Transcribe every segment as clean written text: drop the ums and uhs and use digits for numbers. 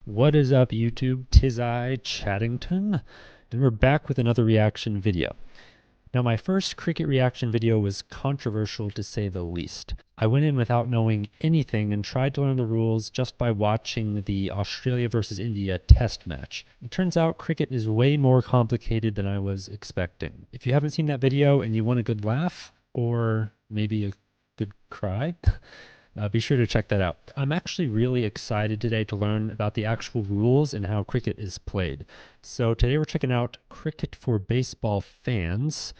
What is up, YouTube? Tis I, Chattington, and we're back with another reaction video. Now, my first cricket reaction video was controversial to say the least. I went in without knowing anything and tried to learn the rules just by watching the Australia versus India test match. It turns out cricket is way more complicated than I was expecting. If you haven't seen that video and you want a good laugh, or maybe a good cry, be sure to check that out. I'm actually really excited today to learn about the actual rules and how cricket is played. So today we're checking out Cricket for Baseball Fans.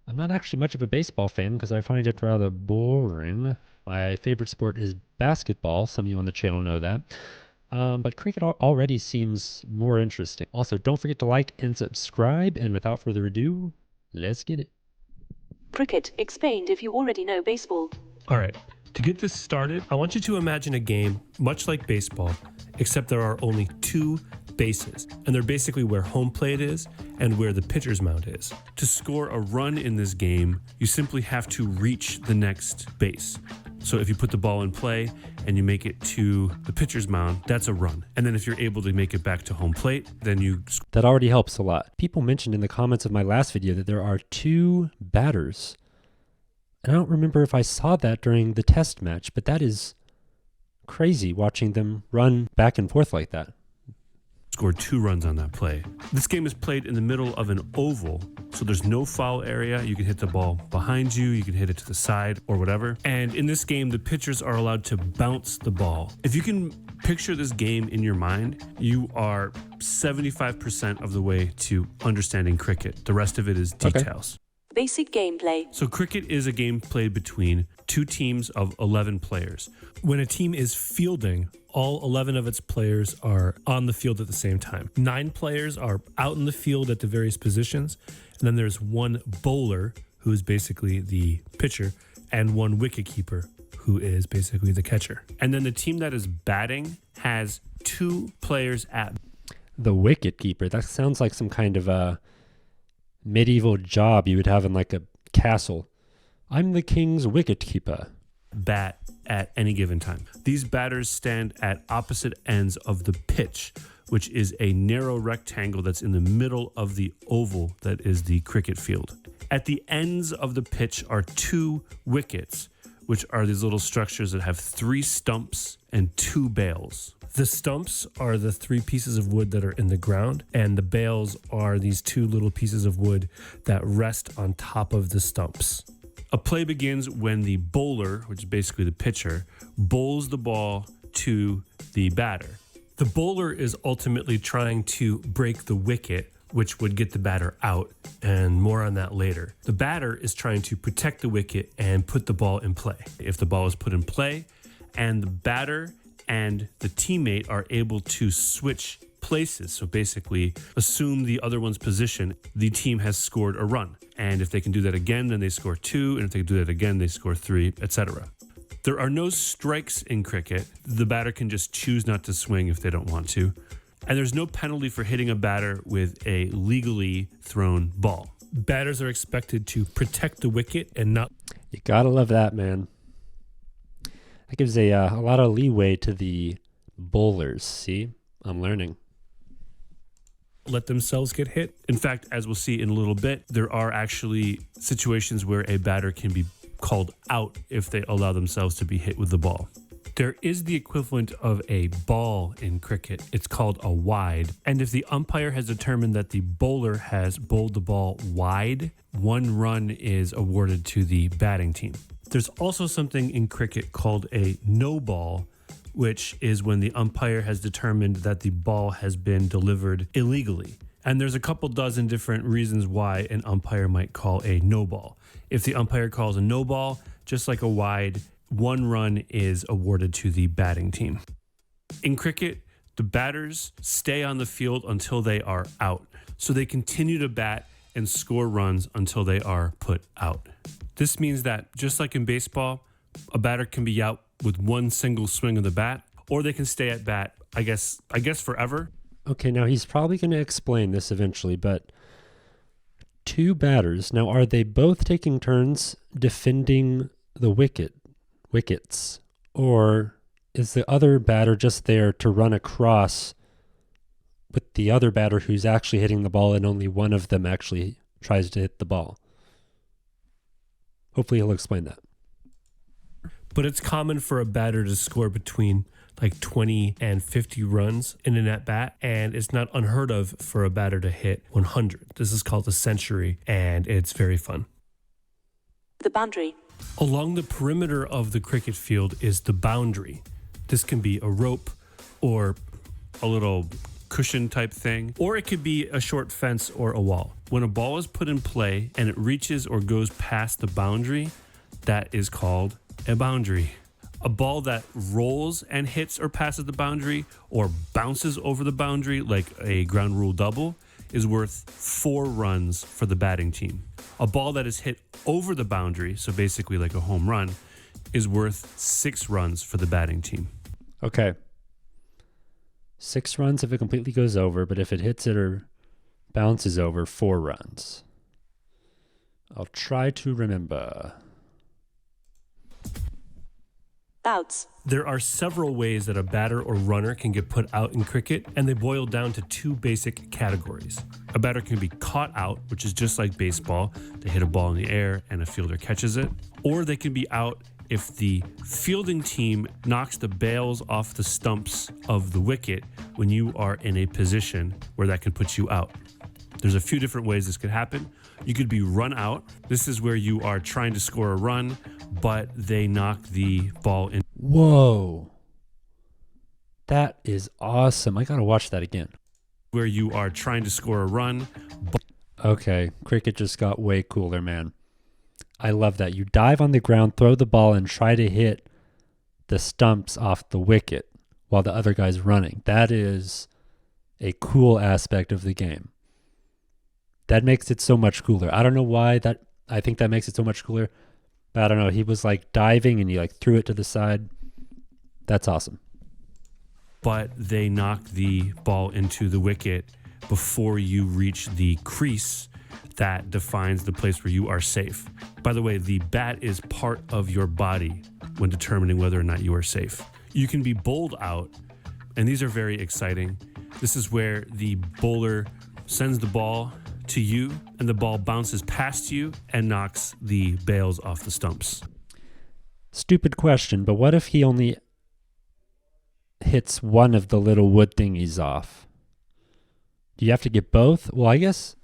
I'm not actually much of a baseball fan because I find it rather boring. My favorite sport is basketball. Some of you on the channel know that. But cricket already seems more interesting. Also, don't forget to like and subscribe. And without further ado, let's get it. Cricket explained if you already know baseball. All right, to get this started, I want you to imagine a game much like baseball, except there are only two bases, and they're basically where home plate is and where the pitcher's mound is. To score a run in this game, you simply have to reach the next base. So if you put the ball in play and you make it to the pitcher's mound, that's a run. And then if you're able to make it back to home plate, then you... That already helps a lot. People mentioned in the comments of my last video that there are two batters. And I don't remember if I saw that during the test match, but that is crazy watching them run back and forth like that. Scored 2 runs on that play. This game is played in the middle of an oval, so there's no foul area. You can hit the ball behind you, you can hit it to the side or whatever. And in this game, the pitchers are allowed to bounce the ball. If you can picture this game in your mind, you are 75% of the way to understanding cricket. The rest of it is details. Basic gameplay. So cricket is a game played between two teams of 11 players. When a team is fielding, all 11 of its players are on the field at the same time. 9 players are out in the field at the various positions. And then there's one bowler, who is basically the pitcher, and one wicketkeeper, who is basically the catcher. And then the team that is batting has 2 players at... The wicketkeeper, that sounds like some kind of a medieval job you would have in like a castle. I'm the king's wicketkeeper. Bat at any given time. These batters stand at opposite ends of the pitch, which is a narrow rectangle that's in the middle of the oval that is the cricket field. At the ends of the pitch are 2 wickets, which are these little structures that have 3 stumps and 2 bails. The stumps are the 3 pieces of wood that are in the ground, and the bails are these 2 little pieces of wood that rest on top of the stumps. A play begins when the bowler, which is basically the pitcher, bowls the ball to the batter. The bowler is ultimately trying to break the wicket, which would get the batter out, and more on that later. The batter is trying to protect the wicket and put the ball in play. If the ball is put in play and the batter and the teammate are able to switch places, so basically assume the other one's position, the team has scored a run. And if they can do that again, then they score 2, and if they do that again, they score 3, etc. There are no strikes in cricket. The batter can just choose not to swing if they don't want to. And there's no penalty for hitting a batter with a legally thrown ball. Batters are expected to protect the wicket and not... You gotta love that, man. That gives a lot of leeway to the bowlers. See, I'm learning. Let themselves get hit. In fact, as we'll see in a little bit, there are actually situations where a batter can be called out if they allow themselves to be hit with the ball. There is the equivalent of a ball in cricket. It's called a wide. And if the umpire has determined that the bowler has bowled the ball wide, 1 run is awarded to the batting team. There's also something in cricket called a no ball, which is when the umpire has determined that the ball has been delivered illegally. And there's a couple dozen different reasons why an umpire might call a no ball. If the umpire calls a no ball, just like a wide, 1 run is awarded to the batting team. In cricket, the batters stay on the field until they are out. So they continue to bat and score runs until they are put out. This means that just like in baseball, a batter can be out with 1 single swing of the bat, or they can stay at bat, I guess forever. Okay, now he's probably going to explain this eventually, but 2 batters. Now, are they both taking turns defending the wickets, or is the other batter just there to run across with the other batter who's actually hitting the ball and only one of them actually tries to hit the ball. Hopefully he'll explain that. But it's common for a batter to score between like 20 and 50 runs in an at-bat, and it's not unheard of for a batter to hit 100. This is called a century, and it's very fun. The boundary. Along the perimeter of the cricket field is the boundary. This can be a rope or a little cushion type thing, or it could be a short fence or a wall. When a ball is put in play and it reaches or goes past the boundary, that is called a boundary. A ball that rolls and hits or passes the boundary or bounces over the boundary like a ground rule double is worth 4 runs for the batting team. A ball that is hit over the boundary, so basically like a home run, is worth 6 runs for the batting team. Okay. 6 runs if it completely goes over, but if it hits it or bounces over, 4 runs. I'll try to remember. Outs. There are several ways that a batter or runner can get put out in cricket, and they boil down to 2 basic categories. A batter can be caught out, which is just like baseball. They hit a ball in the air and a fielder catches it. Or they can be out if the fielding team knocks the bails off the stumps of the wicket when you are in a position where that can put you out. There's a few different ways this could happen. You could be run out. This is where you are trying to score a run, but they knock the ball in. Whoa. That is awesome. I gotta watch that again. Where you are trying to score a run. Okay, cricket just got way cooler, man. I love that. You dive on the ground, throw the ball, and try to hit the stumps off the wicket while the other guy's running. That is a cool aspect of the game. That makes it so much cooler. I don't know why I think that makes it so much cooler. But I don't know. He was like diving and he like threw it to the side. That's awesome. But they knock the ball into the wicket before you reach the crease that defines the place where you are safe. By the way, the bat is part of your body when determining whether or not you are safe. You can be bowled out, and these are very exciting. This is where the bowler sends the ball to you, and the ball bounces past you and knocks the bails off the stumps. Stupid question, but what if he only hits one of the little wood thingies off? Do you have to get both? Well, I guess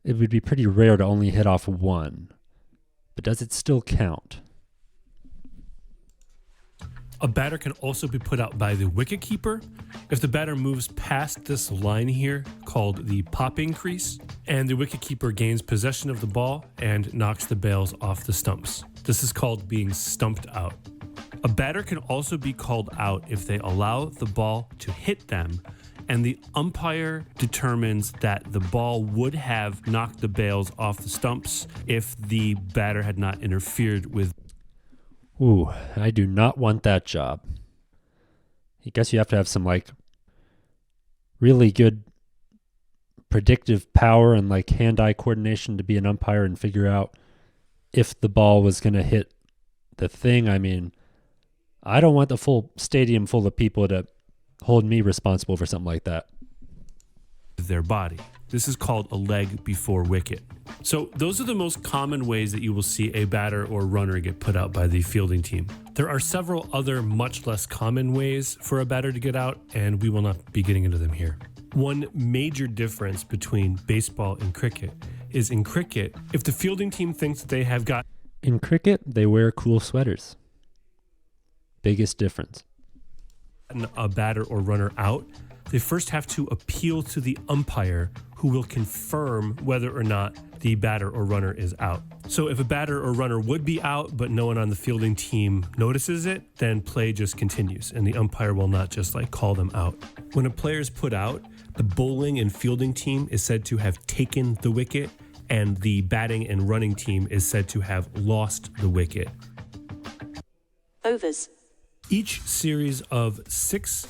it would be pretty rare to only hit off one. But does it still count? A batter can also be put out by the wicketkeeper if the batter moves past this line here called the popping crease, and the wicketkeeper gains possession of the ball and knocks the bails off the stumps. This is called being stumped out. A batter can also be called out if they allow the ball to hit them and the umpire determines that the ball would have knocked the bails off the stumps if the batter had not interfered with. Ooh, I do not want that job. I guess you have to have some like really good predictive power and like hand-eye coordination to be an umpire and figure out if the ball was going to hit the thing. I mean, I don't want the full stadium full of people to hold me responsible for something like that. Their body. This is called a leg before wicket. So those are the most common ways that you will see a batter or runner get put out by the fielding team. There are several other much less common ways for a batter to get out, and we will not be getting into them here. One major difference between baseball and cricket is in cricket, if the fielding team thinks they have got... In cricket, they wear cool sweaters. Biggest difference. A batter or runner out, they first have to appeal to the umpire who will confirm whether or not the batter or runner is out. So if a batter or runner would be out, but no one on the fielding team notices it, then play just continues and the umpire will not just like call them out. When a player is put out, the bowling and fielding team is said to have taken the wicket and the batting and running team is said to have lost the wicket. Overs. Each series of 6.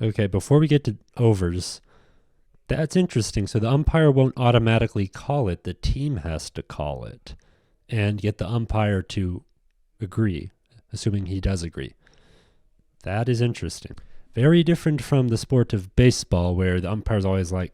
Okay, before we get to overs, that's interesting. So the umpire won't automatically call it. The team has to call it and get the umpire to agree, assuming he does agree. That is interesting. Very different from the sport of baseball, where the umpire's always like,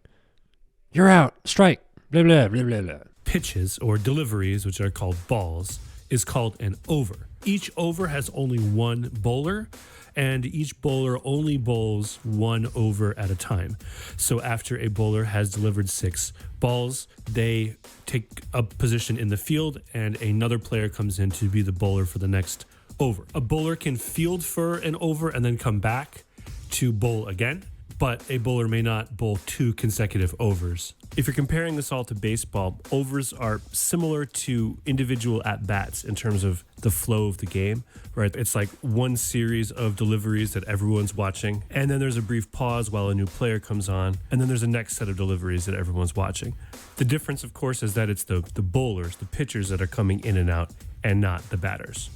"You're out, strike, blah, blah, blah, blah, blah." Pitches or deliveries, which are called balls, is called an over. Each over has only one bowler, and each bowler only bowls one over at a time. So after a bowler has delivered 6 balls, they take a position in the field, and another player comes in to be the bowler for the next over. A bowler can field for an over and then come back to bowl again, but a bowler may not bowl 2 consecutive overs. If you're comparing this all to baseball, overs are similar to individual at-bats in terms of the flow of the game, right? It's like one series of deliveries that everyone's watching, and then there's a brief pause while a new player comes on, and then there's a next set of deliveries that everyone's watching. The difference, of course, is that it's the bowlers, the pitchers that are coming in and out, and not the batters.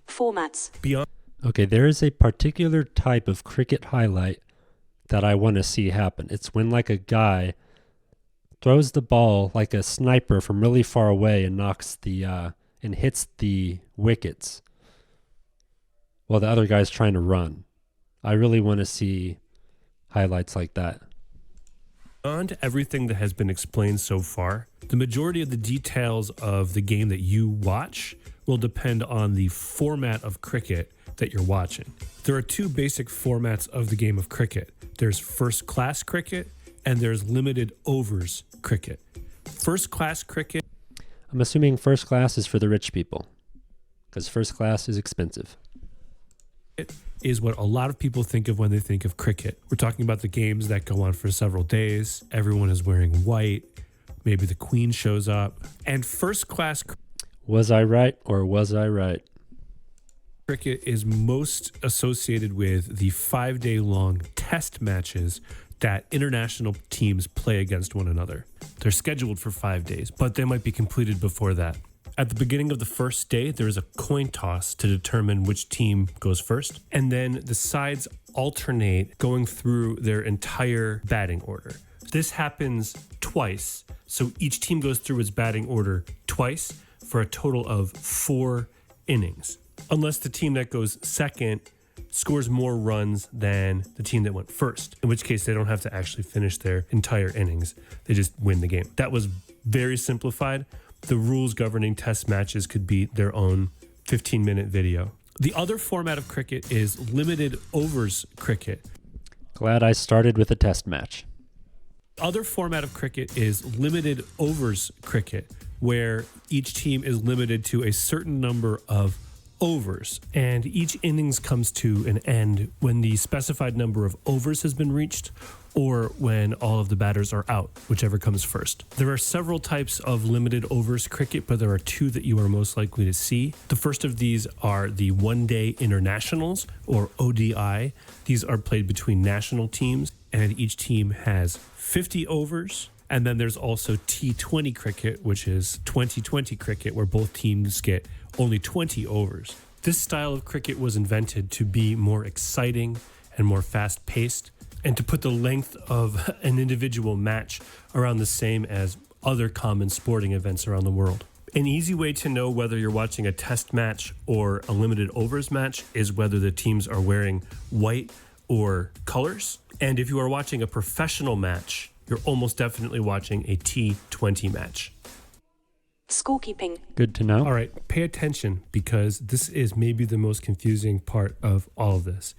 Formats. Beyond Okay, there is a particular type of cricket highlight that I want to see happen. It's when like a guy throws the ball like a sniper from really far away and knocks the and hits the wickets while the other guy's trying to run. I really want to see highlights like that. Beyond everything that has been explained so far, the majority of the details of the game that you watch will depend on the format of cricket that you're watching. There are 2 basic formats of the game of cricket. There's first class cricket and there's limited overs cricket. First class cricket, I'm assuming first class is for the rich people because first class is expensive. is what a lot of people think of when they think of cricket. We're talking about the games that go on for several days. Everyone is wearing white. Maybe the Queen shows up. And first class Was I right or was I right? cricket is most associated with the 5-day-long test matches that international teams play against one another. They're scheduled for 5 days, but they might be completed before that. At the beginning of the first day, there is a coin toss to determine which team goes first. And then the sides alternate going through their entire batting order. This happens twice. So each team goes through its batting order twice for a total of 4 innings. Unless the team that goes second scores more runs than the team that went first, in which case they don't have to actually finish their entire innings. They just win the game. That was very simplified. The rules governing test matches could be their own 15-minute video. The other format of cricket is limited overs cricket. Glad I started with a test match. The other format of cricket is limited overs cricket, where each team is limited to a certain number of overs, and each innings comes to an end when the specified number of overs has been reached or when all of the batters are out, whichever comes first. There are several types of limited overs cricket, but there are 2 that you are most likely to see. The first of these are the one-day internationals, or ODI. These are played between national teams, and each team has 50 overs. And then there's also T20 cricket, which is 2020 cricket, where both teams get only 20 overs. This style of cricket was invented to be more exciting and more fast-paced, and to put the length of an individual match around the same as other common sporting events around the world. An easy way to know whether you're watching a test match or a limited overs match is whether the teams are wearing white or colors. And if you are watching a professional match, you're almost definitely watching a T20 match. Scorekeeping. Good to know. All right, pay attention, because this is maybe the most confusing part of all of this.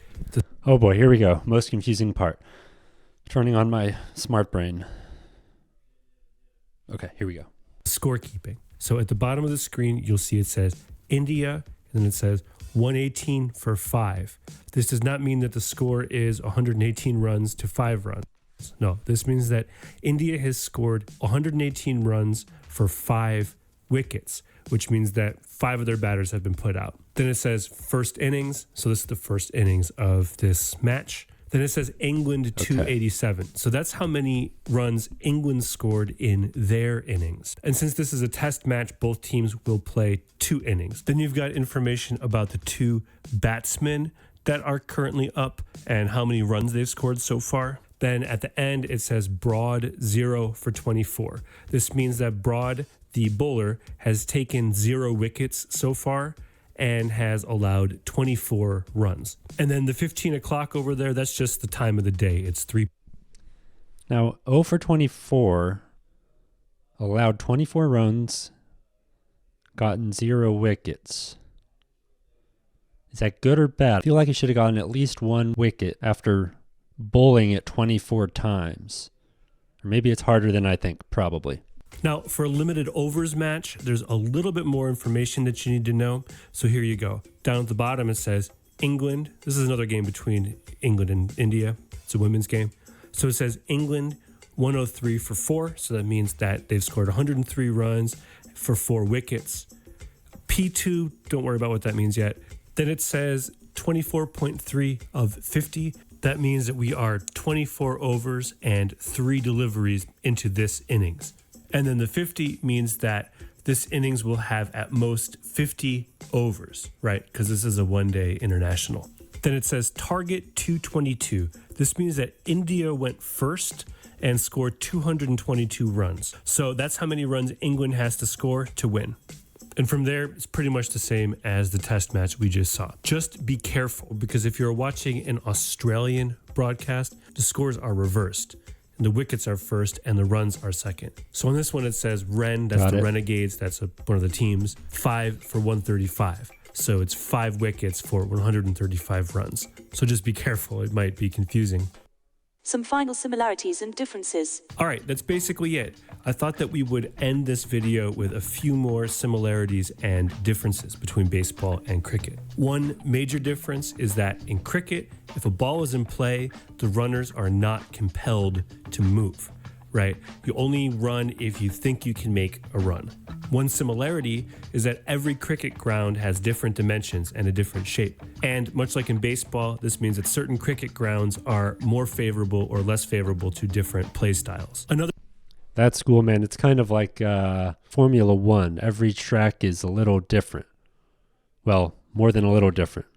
Oh boy, here we go. Most confusing part. Turning on my smart brain. Okay, here we go. Scorekeeping. So at the bottom of the screen, you'll see it says India, and then it says 118 for 5. This does not mean that the score is 118 runs to 5 runs. No, this means that India has scored 118 runs for 5 wickets, which means that 5 of their batters have been put out. Then it says first innings. So this is the first innings of this match. Then it says England 287. So that's how many runs England scored in their innings. And since this is a test match, both teams will play 2 innings. Then you've got information about the 2 batsmen that are currently up and how many runs they've scored so far. Then at the end, it says Broad 0 for 24. This means that Broad, the bowler, has taken 0 wickets so far, and has allowed 24 runs. And then the 15 o'clock over there, that's just the time of the day. It's 3. Now, 0 for 24, allowed 24 runs, gotten 0 wickets. Is that good or bad? I feel like he should have gotten at least 1 wicket after bowling it 24 times. Or maybe it's harder than I think, probably. Now, for a limited overs match, there's a little bit more information that you need to know. So here you go. Down at the bottom, it says England. This is another game between England and India. It's a women's game. So it says England 103 for 4. So that means that they've scored 103 runs for 4 wickets. P2, don't worry about what that means yet. Then it says 24.3 of 50. That means that we are 24 overs and 3 deliveries into this innings. And then the 50 means that this innings will have at most 50 overs, right? Because this is a one-day international. Then it says target 222. This means that India went first and scored 222 runs. So that's how many runs England has to score to win. And from there, it's pretty much the same as the test match we just saw. Just be careful, because if you're watching an Australian broadcast, the scores are reversed. And the wickets are first and the runs are second. So on this one, it says Ren, that's the Renegades, that's one of the teams, 5 for 135. So it's 5 wickets for 135 runs. So just be careful, it might be confusing. Some final similarities and differences. All right, that's basically it. I thought that we would end this video with a few more similarities and differences between baseball and cricket. One major difference is that in cricket, if a ball is in play, the runners are not compelled to move, right? You only run if you think you can make a run. One similarity is that every cricket ground has different dimensions and a different shape. And much like in baseball, this means that certain cricket grounds are more favorable or less favorable to different play styles. That's cool, man. It's kind of like Formula One. Every track is a little different. Well, more than a little different.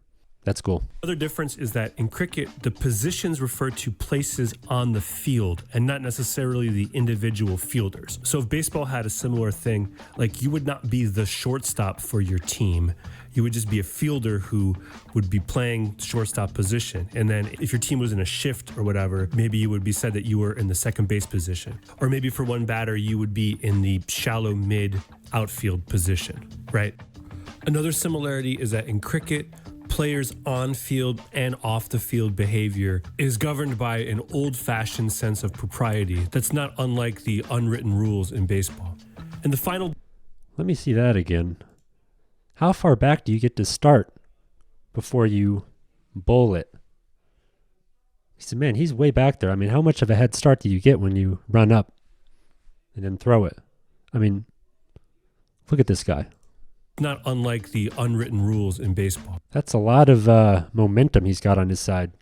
That's cool. Another difference is that in cricket, the positions refer to places on the field and not necessarily the individual fielders. So if baseball had a similar thing, like you would not be the shortstop for your team. You would just be a fielder who would be playing shortstop position. And then if your team was in a shift or whatever, maybe you would be said that you were in the second base position. Or maybe for one batter, you would be in the shallow mid outfield position, right? Another similarity is that in cricket, players' on-field and off-the-field behavior is governed by an old-fashioned sense of propriety that's not unlike the unwritten rules in baseball. And the final... Let me see that again. How far back do you get to start before you bowl it? He said, man, he's way back there. I mean, how much of a head start do you get when you run up and then throw it? I mean, look at this guy. Not unlike the unwritten rules in baseball. That's a lot of momentum he's got on his side.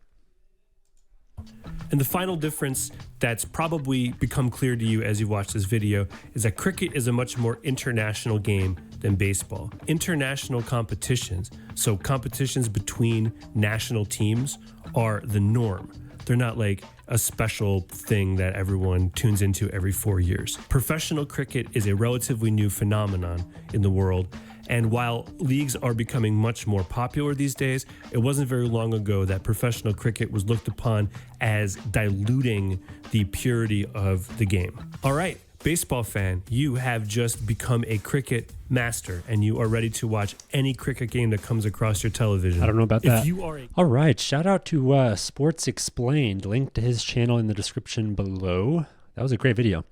And the final difference that's probably become clear to you as you watch this video is that cricket is a much more international game than baseball. International competitions, so competitions between national teams, are the norm. They're not like a special thing that everyone tunes into every 4 years. Professional cricket is a relatively new phenomenon in the world. And while leagues are becoming much more popular these days, it wasn't very long ago that professional cricket was looked upon as diluting the purity of the game. All right, baseball fan, you have just become a cricket master and you are ready to watch any cricket game that comes across your television. I don't know about that. If you are All right, shout out to Sports Explained. Link to his channel in the description below. That was a great video.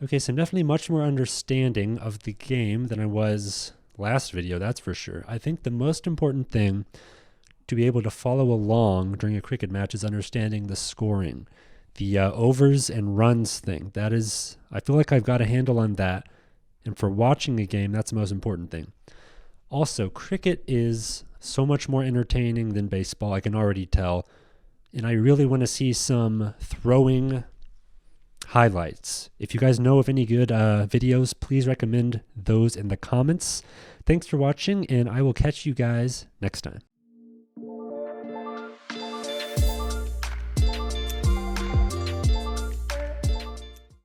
Okay, so I'm definitely much more understanding of the game than I was last video, that's for sure. I think the most important thing to be able to follow along during a cricket match is understanding the scoring, the overs and runs thing. That is, I feel like I've got a handle on that. And for watching a game, that's the most important thing. Also, cricket is so much more entertaining than baseball, I can already tell. And I really want to see some throwing highlights. If you guys know of any good videos, please recommend those in the comments. Thanks for watching, and I will catch you guys next time.